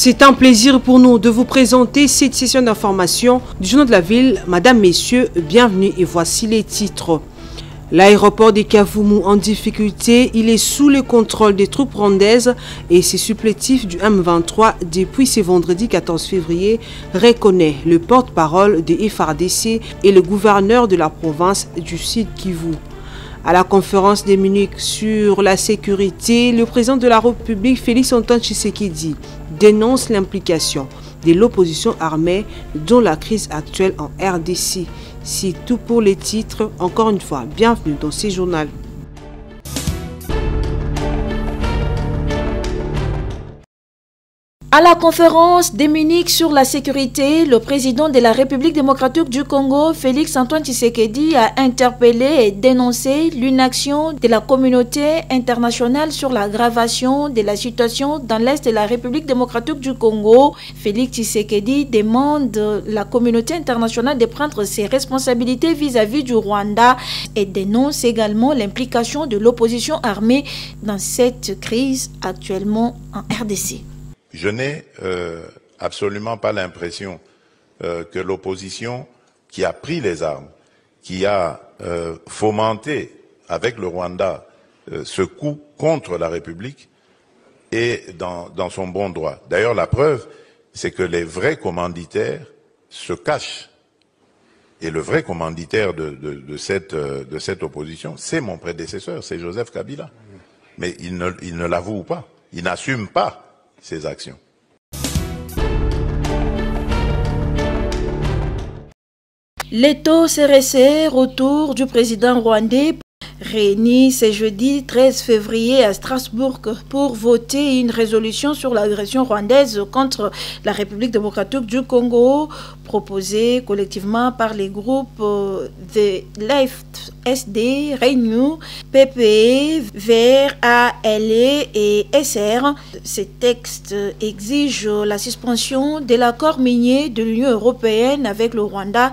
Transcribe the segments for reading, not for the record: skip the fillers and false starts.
C'est un plaisir pour nous de vous présenter cette session d'information du Journal de la Ville. Madame, Messieurs, bienvenue et voici les titres. L'aéroport de Kavumu en difficulté, il est sous le contrôle des troupes rwandaises et ses supplétifs du M23 depuis ce vendredi 14 février, reconnaît le porte-parole de FARDC et le gouverneur de la province du Sud Kivu. À la conférence de Munich sur la sécurité, le président de la République, Félix-Antoine Tshisekedi, dénonce l'implication de l'opposition armée dans la crise actuelle en RDC. C'est tout pour les titres. Encore une fois, bienvenue dans ce journal. À la conférence de Munich sur la sécurité, le président de la République démocratique du Congo, Félix-Antoine Tshisekedi, a interpellé et dénoncé l'inaction de la communauté internationale sur l'aggravation de la situation dans l'Est de la République démocratique du Congo. Félix Tshisekedi demande à la communauté internationale de prendre ses responsabilités vis-à-vis du Rwanda et dénonce également l'implication de l'opposition armée dans cette crise actuellement en RDC. Je n'ai absolument pas l'impression que l'opposition qui a pris les armes, qui a fomenté avec le Rwanda ce coup contre la République est dans son bon droit. D'ailleurs, la preuve, c'est que les vrais commanditaires se cachent. Et le vrai commanditaire de cette opposition, c'est mon prédécesseur, c'est Joseph Kabila. Mais il ne l'avoue pas, il n'assume pas ses actions. Les taux CRC, retour du président rwandais, réunis ce jeudi 13 février à Strasbourg pour voter une résolution sur l'agression rwandaise contre la République démocratique du Congo, proposée collectivement par les groupes The Left SD, Renew, PPE, VR, ALE et SR. Ces textes exigent la suspension de l'accord minier de l'Union européenne avec le Rwanda,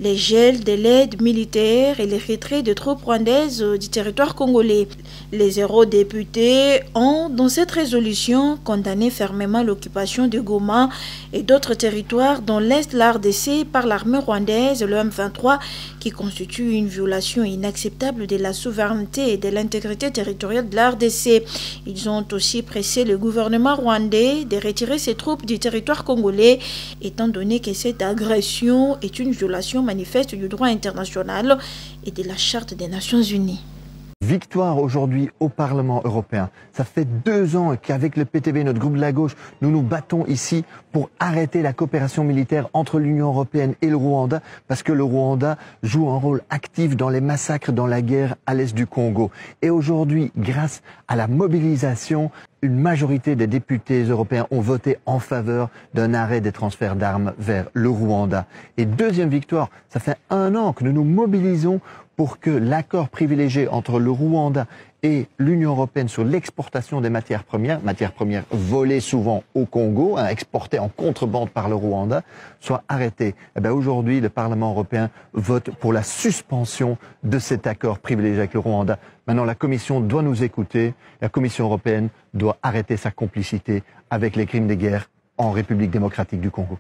les gels de l'aide militaire et les retraits de troupes rwandaises du territoire congolais. Les eurodéputés ont, dans cette résolution, condamné fermement l'occupation de Goma et d'autres territoires dans l'Est de la RDC par l'armée rwandaise, le M23, qui constitue une violation inacceptable de la souveraineté et de l'intégrité territoriale de la RDC. Ils ont aussi pressé le gouvernement rwandais de retirer ses troupes du territoire congolais, étant donné que cette agression est une violation manifeste du droit international et de la Charte des Nations Unies. Victoire aujourd'hui au Parlement européen. Ça fait 2 ans qu'avec le PTB, notre groupe de la gauche, nous nous battons ici pour arrêter la coopération militaire entre l'Union européenne et le Rwanda, parce que le Rwanda joue un rôle actif dans les massacres, dans la guerre à l'est du Congo. Et aujourd'hui, grâce à la mobilisation, une majorité des députés européens ont voté en faveur d'un arrêt des transferts d'armes vers le Rwanda. Et deuxième victoire, ça fait 1 an que nous nous mobilisons pour que l'accord privilégié entre le Rwanda et l'Union européenne sur l'exportation des matières premières volées souvent au Congo, exportées en contrebande par le Rwanda, soit arrêté. Et bien aujourd'hui, le Parlement européen vote pour la suspension de cet accord privilégié avec le Rwanda. Maintenant, la Commission doit nous écouter. La Commission européenne doit arrêter sa complicité avec les crimes de guerre en République démocratique du Congo.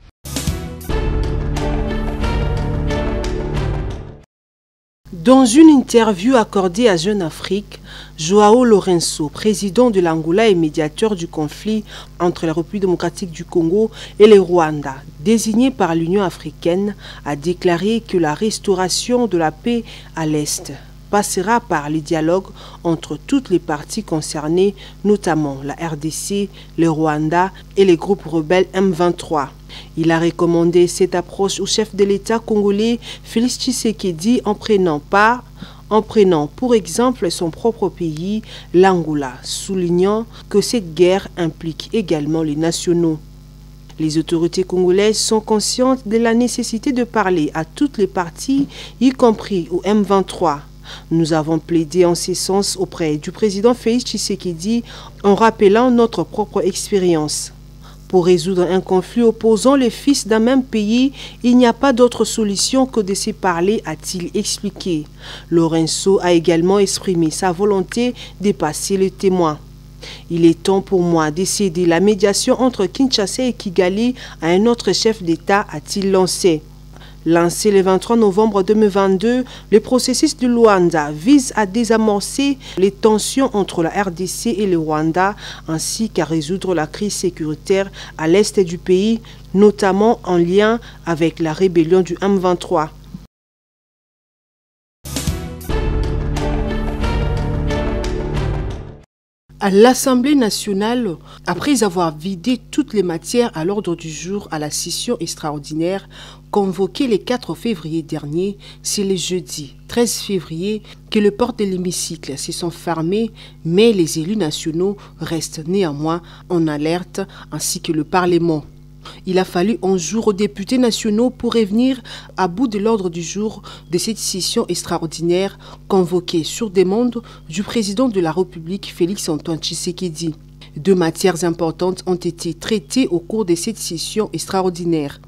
Dans une interview accordée à Jeune Afrique, Joao Lourenço, président de l'Angola et médiateur du conflit entre la République démocratique du Congo et le Rwanda, désigné par l'Union africaine, a déclaré que la restauration de la paix à l'Est passera par le dialogue entre toutes les parties concernées, notamment la RDC, le Rwanda et les groupes rebelles M23. Il a recommandé cette approche au chef de l'État congolais Félix Tshisekedi en prenant pour exemple son propre pays, l'Angola, soulignant que cette guerre implique également les nationaux. Les autorités congolaises sont conscientes de la nécessité de parler à toutes les parties, y compris au M23. Nous avons plaidé en ce sens auprès du président Félix Tshisekedi en rappelant notre propre expérience. Pour résoudre un conflit opposant les fils d'un même pays, il n'y a pas d'autre solution que de se parler, a-t-il expliqué. Lourenço a également exprimé sa volonté de passer le témoin. Il est temps pour moi d'essayer la médiation entre Kinshasa et Kigali à un autre chef d'État, a-t-il lancé. Lancé le 23 novembre 2022, le processus du Luanda vise à désamorcer les tensions entre la RDC et le Rwanda, ainsi qu'à résoudre la crise sécuritaire à l'est du pays, notamment en lien avec la rébellion du M23. À l'Assemblée nationale, après avoir vidé toutes les matières à l'ordre du jour à la session extraordinaire convoquée le 4 février dernier, c'est le jeudi 13 février que les portes de l'hémicycle se sont fermées, mais les élus nationaux restent néanmoins en alerte, ainsi que le Parlement. Il a fallu 11 jours aux députés nationaux pour revenir à bout de l'ordre du jour de cette session extraordinaire convoquée sur demande du président de la République, Félix-Antoine Tshisekedi. 2 matières importantes ont été traitées au cours de cette session extraordinaire.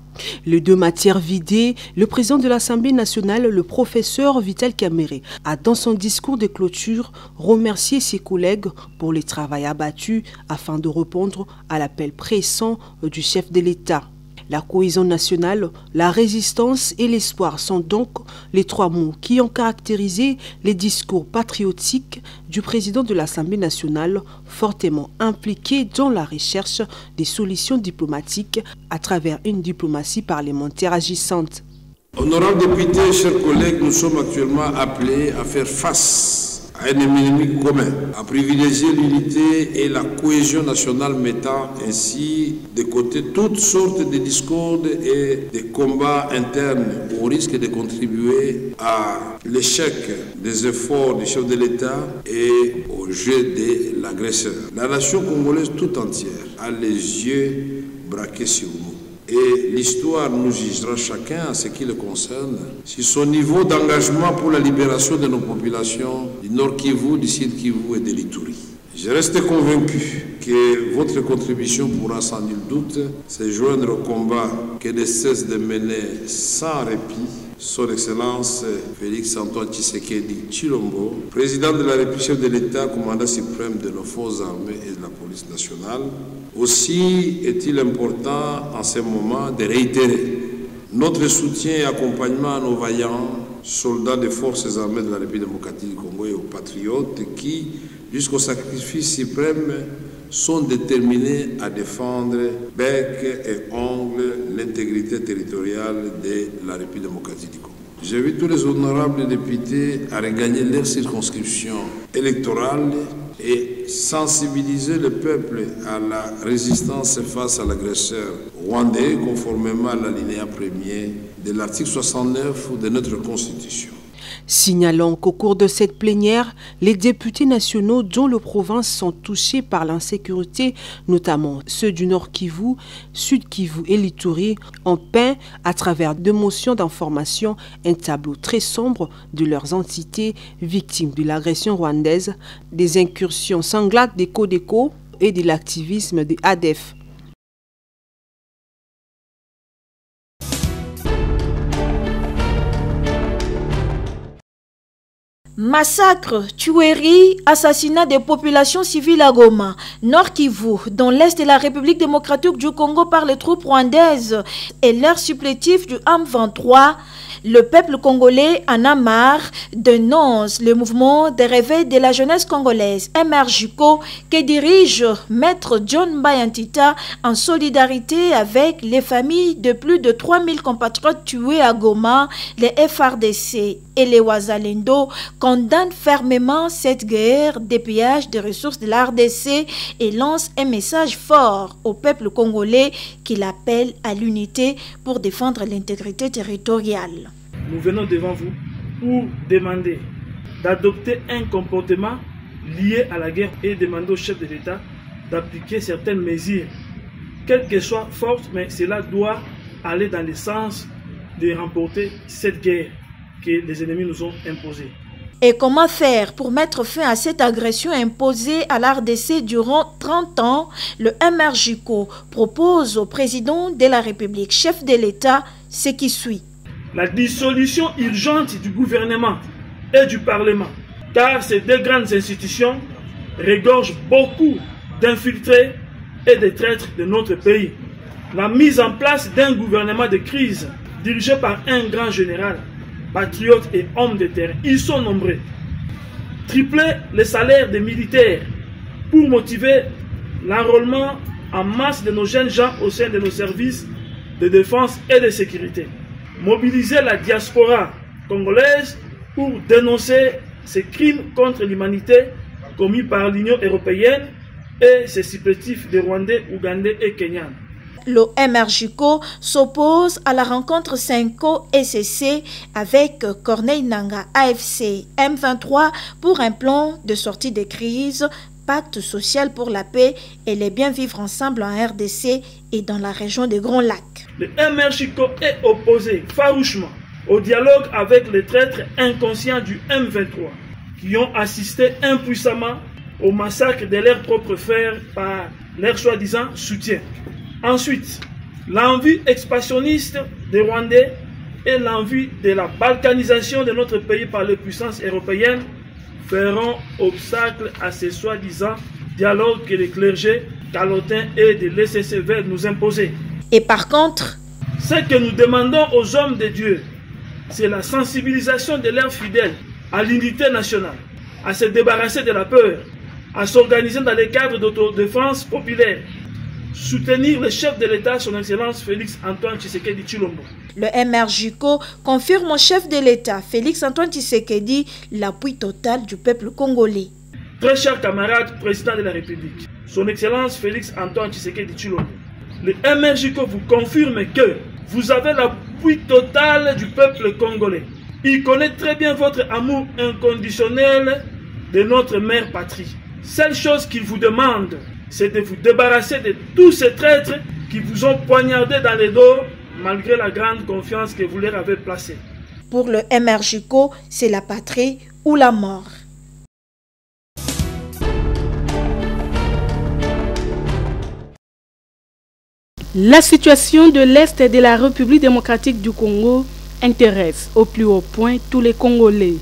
Les 2 matières vidées, le président de l'Assemblée nationale, le professeur Vital Kamerhe, a dans son discours de clôture remercié ses collègues pour le travail abattu afin de répondre à l'appel pressant du chef de l'État. La cohésion nationale, la résistance et l'espoir sont donc les 3 mots qui ont caractérisé les discours patriotiques du président de l'Assemblée nationale, fortement impliqué dans la recherche des solutions diplomatiques à travers une diplomatie parlementaire agissante. Honorables députés, chers collègues, nous sommes actuellement appelés à faire face à un ennemi commun, à privilégier l'unité et la cohésion nationale, mettant ainsi de côté toutes sortes de discordes et de combats internes au risque de contribuer à l'échec des efforts du chef de l'État et au jeu de l'agresseur. La nation congolaise tout entière a les yeux braqués sur nous. Et l'histoire nous jugera chacun en ce qui le concerne sur son niveau d'engagement pour la libération de nos populations du Nord Kivu, du Sud Kivu et de l'Ituri. Je reste convaincu que votre contribution pourra sans nul doute se joindre au combat que ne cesse de mener sans répit Son Excellence Félix-Antoine Tshisekedi Tshilombo, président de la République, chef de l'État, commandant suprême de nos forces armées et de la police nationale. Aussi est-il important en ce moment de réitérer notre soutien et accompagnement à nos vaillants soldats des forces armées de la République démocratique du Congo et aux patriotes qui, jusqu'au sacrifice suprême, sont déterminés à défendre bec et ongle l'intégrité territoriale de la République démocratique du Congo. J'invite tous les honorables députés à regagner leur circonscription électorale et sensibiliser le peuple à la résistance face à l'agresseur rwandais, conformément à l'alinéa 1er de l'article 69 de notre Constitution. Signalons qu'au cours de cette plénière, les députés nationaux dont les provinces sont touchées par l'insécurité, notamment ceux du Nord Kivu, Sud Kivu et l'Ituri, ont peint à travers 2 motions d'information un tableau très sombre de leurs entités victimes de l'agression rwandaise, des incursions sanglantes des Codeco et de l'activisme des ADF. Massacre, tuerie, assassinat des populations civiles à Goma, Nord Kivu, dans l'est de la République démocratique du Congo par les troupes rwandaises et leur supplétif du M23, le peuple congolais en a marre, dénonce le mouvement de réveil de la jeunesse congolaise, MRJCO, que dirige Maître John Bayantita en solidarité avec les familles de plus de 3000 compatriotes tués à Goma. Les FRDC et les Wazalendo condamnent fermement cette guerre des pillages des ressources de la RDC et lancent un message fort au peuple congolais qu'il appelle à l'unité pour défendre l'intégrité territoriale. Nous venons devant vous pour demander d'adopter un comportement lié à la guerre et demander au chef de l'État d'appliquer certaines mesures, quelles qu'elles soient fortes, mais cela doit aller dans le sens de remporter cette guerre que les ennemis nous ont imposée. Et comment faire pour mettre fin à cette agression imposée à la RDC durant 30 ans? Le MRJCO propose au président de la République, chef de l'État, ce qui suit. La dissolution urgente du gouvernement et du Parlement, car ces 2 grandes institutions regorge beaucoup d'infiltrés et de traîtres de notre pays. La mise en place d'un gouvernement de crise dirigé par un grand général, patriote et homme de terrain. Ils sont nombreux. Tripler les salaires des militaires pour motiver l'enrôlement en masse de nos jeunes gens au sein de nos services de défense et de sécurité. Mobiliser la diaspora congolaise pour dénoncer ces crimes contre l'humanité commis par l'Union européenne et ses supplétifs de Rwandais, Ougandais et Kenyans. Le MRJCO s'oppose à la rencontre Senko-SCC avec Corneille Nangaa AFC M23 pour un plan de sortie de crise, pacte social pour la paix et les bien vivre ensemble en RDC et dans la région des Grands Lacs. Le MRJCO est opposé farouchement au dialogue avec les traîtres inconscients du M23 qui ont assisté impuissamment au massacre de leurs propres frères par leur soi-disant soutien. Ensuite, l'envie expansionniste des Rwandais et l'envie de la balkanisation de notre pays par les puissances européennes feront obstacle à ces soi-disant dialogues que les clergés calotins et de l'ECC veulent nous imposer. Et par contre, ce que nous demandons aux hommes de Dieu, c'est la sensibilisation de leurs fidèles à l'unité nationale, à se débarrasser de la peur, à s'organiser dans les cadres d'autodéfense populaire, soutenir le chef de l'État, son Excellence Félix Antoine Tshisekedi Tshilombo. Le MRJCO confirme au chef de l'État, Félix Antoine Tshisekedi, l'appui total du peuple congolais. Très cher camarade président de la République, son Excellence Félix Antoine Tshisekedi Tshilombo, le MRJCO vous confirme que vous avez l'appui total du peuple congolais. Il connaît très bien votre amour inconditionnel de notre mère patrie. Seule chose qu'il vous demande, c'est de vous débarrasser de tous ces traîtres qui vous ont poignardé dans les dos malgré la grande confiance que vous leur avez placée. Pour le MRJCO, c'est la patrie ou la mort. La situation de l'Est de la République démocratique du Congo intéresse au plus haut point tous les Congolais.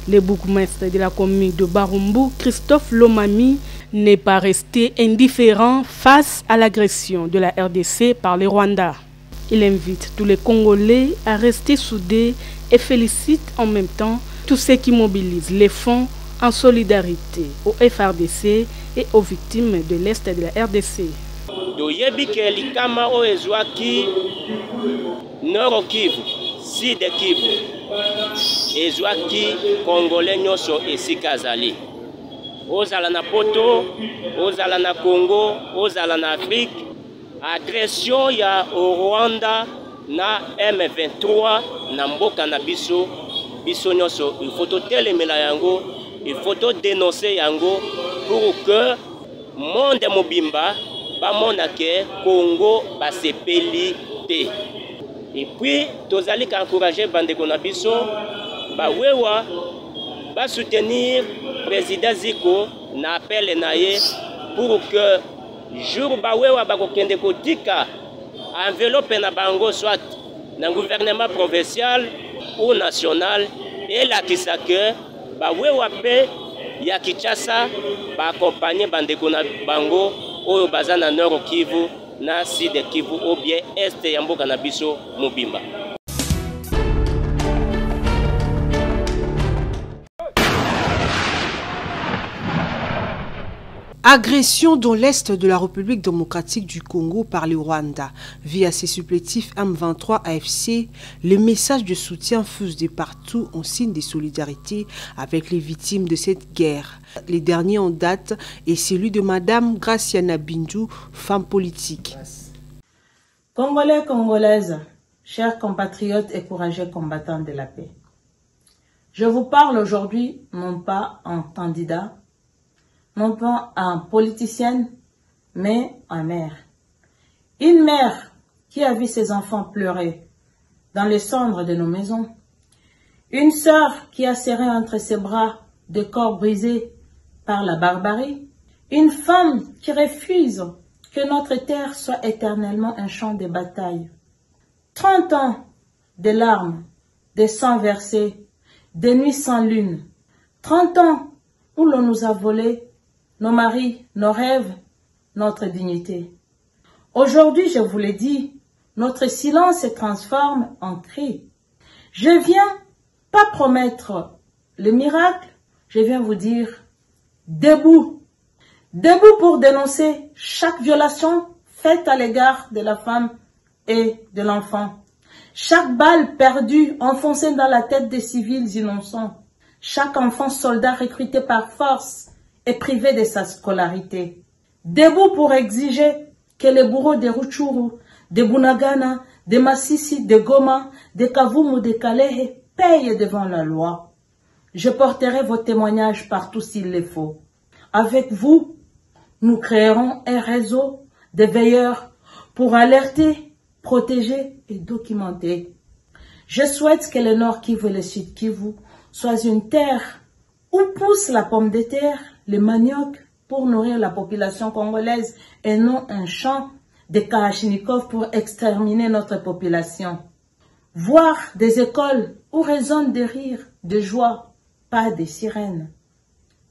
Le bourgmestre de la commune de Barumbu, Christophe Lomami, n'est pas resté indifférent face à l'agression de la RDC par les Rwandais. Il invite tous les Congolais à rester soudés et félicite en même temps tous ceux qui mobilisent les fonds en solidarité au FRDC et aux victimes de l'Est de la RDC. Toyebi ke likama o ezwaki Nord Kivu, Sud Kivu, ezwaki Congolais nyonso esika azali. Ozala na poto, ozala na Congo, ozala na Afrique, agression ya Rwanda na M23 na mboka na biso nyonso, il faut totelemela yango, il faut dénoncer yango pour que monde mobimba bamona ke Congo basepeli te. Et puis tozali ka encourager bandeko na biso bawewa ba soutenir président Ziko na appel na ye pour que jour bawewa bakokende kotika enveloppe na bango soit na gouvernement provincial ou national et la kisake bawewa pe ya Kinshasa ba accompagner bandeko na bango oyo baza na Nord Kivu na Sud Kivu ou bien Est ya mboka na biso mobimba. Agression dans l'Est de la République démocratique du Congo par le Rwanda. Via ses supplétifs M23 AFC, les messages de soutien fusent de partout en signe de solidarité avec les victimes de cette guerre. Les derniers en date est celui de Madame Graciana Bindu, femme politique. Congolais, Congolaises, chers compatriotes et courageux combattants de la paix. Je vous parle aujourd'hui non pas en candidat, non pas en politicienne, mais en mère. Une mère qui a vu ses enfants pleurer dans les cendres de nos maisons. Une sœur qui a serré entre ses bras des corps brisés par la barbarie. Une femme qui refuse que notre terre soit éternellement un champ de bataille. 30 ans de larmes, de sang versé, de nuits sans lune. 30 ans où l'on nous a volé nos maris, nos rêves, notre dignité. Aujourd'hui, je vous l'ai dit, notre silence se transforme en cri. Je viens pas promettre le miracle, je viens vous dire debout. Debout pour dénoncer chaque violation faite à l'égard de la femme et de l'enfant. Chaque balle perdue enfoncée dans la tête des civils innocents. Chaque enfant soldat recruté par force et privé de sa scolarité. Debout pour exiger que les bourreaux de Rutshuru, de Bunagana, de Massissi, de Goma, de Kavumu, de Kalehe payent devant la loi. Je porterai vos témoignages partout s'il le faut. Avec vous, nous créerons un réseau de veilleurs pour alerter, protéger et documenter. Je souhaite que le Nord Kivu et le Sud Kivu soient une terre où pousse la pomme de terre, le manioc pour nourrir la population congolaise et non un champ de Kalachnikov pour exterminer notre population. Voir des écoles où résonnent des rires, de joie, pas des sirènes.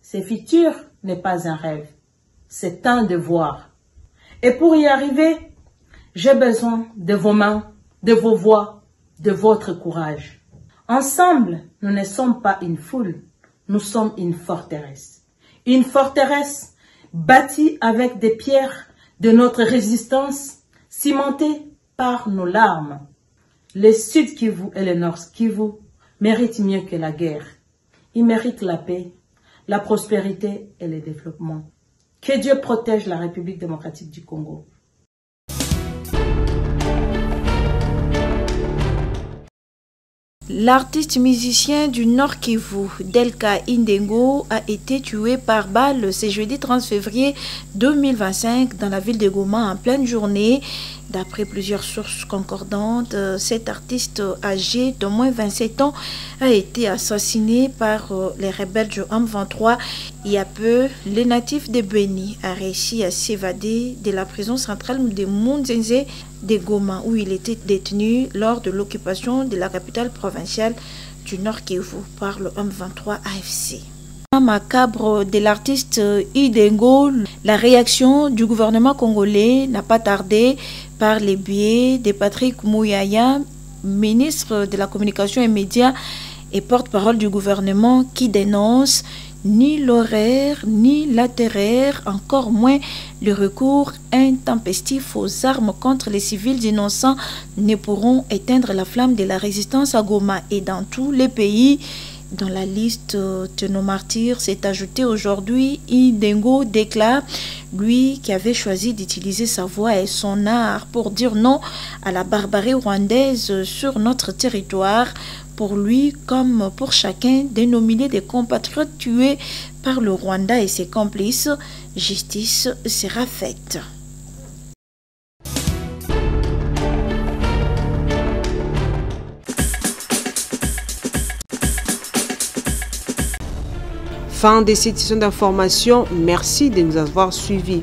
Ce futur n'est pas un rêve, c'est un devoir. Et pour y arriver, j'ai besoin de vos mains, de vos voix, de votre courage. Ensemble, nous ne sommes pas une foule, nous sommes une forteresse. Une forteresse bâtie avec des pierres de notre résistance, cimentée par nos larmes. Le Sud Kivu et le Nord Kivu méritent mieux que la guerre. Ils méritent la paix, la prospérité et le développement. Que Dieu protège la République démocratique du Congo. L'artiste musicien du Nord Kivu, Delka Indengo, a été tué par balle ce jeudi 30 février 2025 dans la ville de Goma en pleine journée. D'après plusieurs sources concordantes, cet artiste âgé d'au moins 27 ans a été assassiné par les rebelles du M23. Il y a peu, le natif de Beni a réussi à s'évader de la prison centrale de Munzenze de Goma, où il était détenu lors de l'occupation de la capitale provinciale du Nord Kivu par le M23 AFC. Macabre de l'artiste Idengo, la réaction du gouvernement congolais n'a pas tardé par les biais de Patrick Mouyaya, ministre de la Communication et Médias et porte-parole du gouvernement, qui dénonce ni l'horaire, ni la terreur, encore moins le recours intempestif aux armes contre les civils innocents ne pourront éteindre la flamme de la résistance à Goma et dans tous les pays. Dans la liste de nos martyrs s'est ajouté aujourd'hui Idengo déclare, lui qui avait choisi d'utiliser sa voix et son art pour dire non à la barbarie rwandaise sur notre territoire. Pour lui, comme pour chacun de nos milliers de compatriotes tués par le Rwanda et ses complices, justice sera faite. Fin de cette session d'information. Merci de nous avoir suivis.